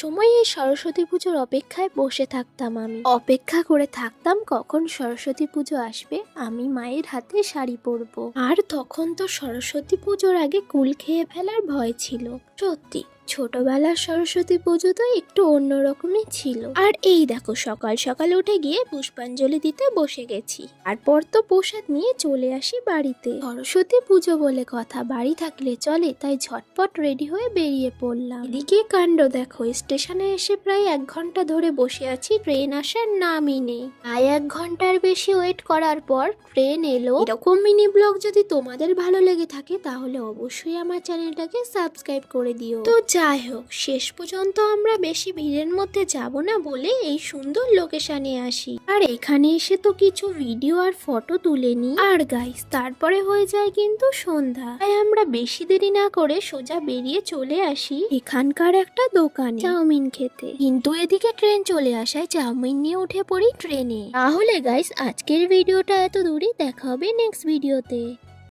সময় এই সরস্বতী পুজোর অপেক্ষায় বসে থাকতাম। আমি অপেক্ষা করে থাকতাম কখন সরস্বতী পুজো আসবে, আমি মায়ের হাতে শাড়ি পরবো। আর তখন তো সরস্বতী পুজোর আগে কুল খেয়ে ফেলার ভয় ছিল। সত্যি ছোটবেলার সরস্বতী পুজো তো একটু অন্যরকমই ছিল। আর এই দেখো সকাল সকাল উঠে গিয়ে পুষ্পাঞ্জলি দিতে বসে গেছি। তারপর তো প্রসাদ নিয়ে চলে আসি বাড়িতে। সরস্বতী পুজো বলে কথা, বাড়ি থাকলে চলে, তাই ঝটপট রেডি হয়ে বেরিয়ে পড়লাম। এদিকে কাণ্ড দেখো, স্টেশনে এসে প্রায় 1 ঘন্টা ধরে বসে আছি, ট্রেন আসার নামই নেই। প্রায় 1 ঘন্টার বেশি ওয়েট করার পর ট্রেন এলো। এরকম মিনি ব্লগ যদি তোমাদের ভালো লেগে থাকে তাহলে অবশ্যই আমার চ্যানেলটাকে সাবস্ক্রাইব করে দিও। তো যাই হোক, শেষ পর্যন্ত আমরা বেশি ভিড়ের মধ্যে যাব না বলে এই সুন্দর লোকেশনে আসি। আর এখানে এসে তো কিছু ভিডিও আর ফটো তুলে নিই। আর গাইস তারপরে হয়ে যায় কিন্তু সন্ধ্যা। তাই আমরা বেশি দেরি না করে সোজা বেরিয়ে চলে আসি এখানকার একটা দোকানে চাউমিন খেতে। কিন্তু এদিকে ট্রেন চলে আসায় চাউমিন নিয়ে উঠে পড়ি ট্রেনে। তাহলে গাইস আজকের ভিডিওটা এত দূরই, দেখা হবে নেক্সট ভিডিওতে।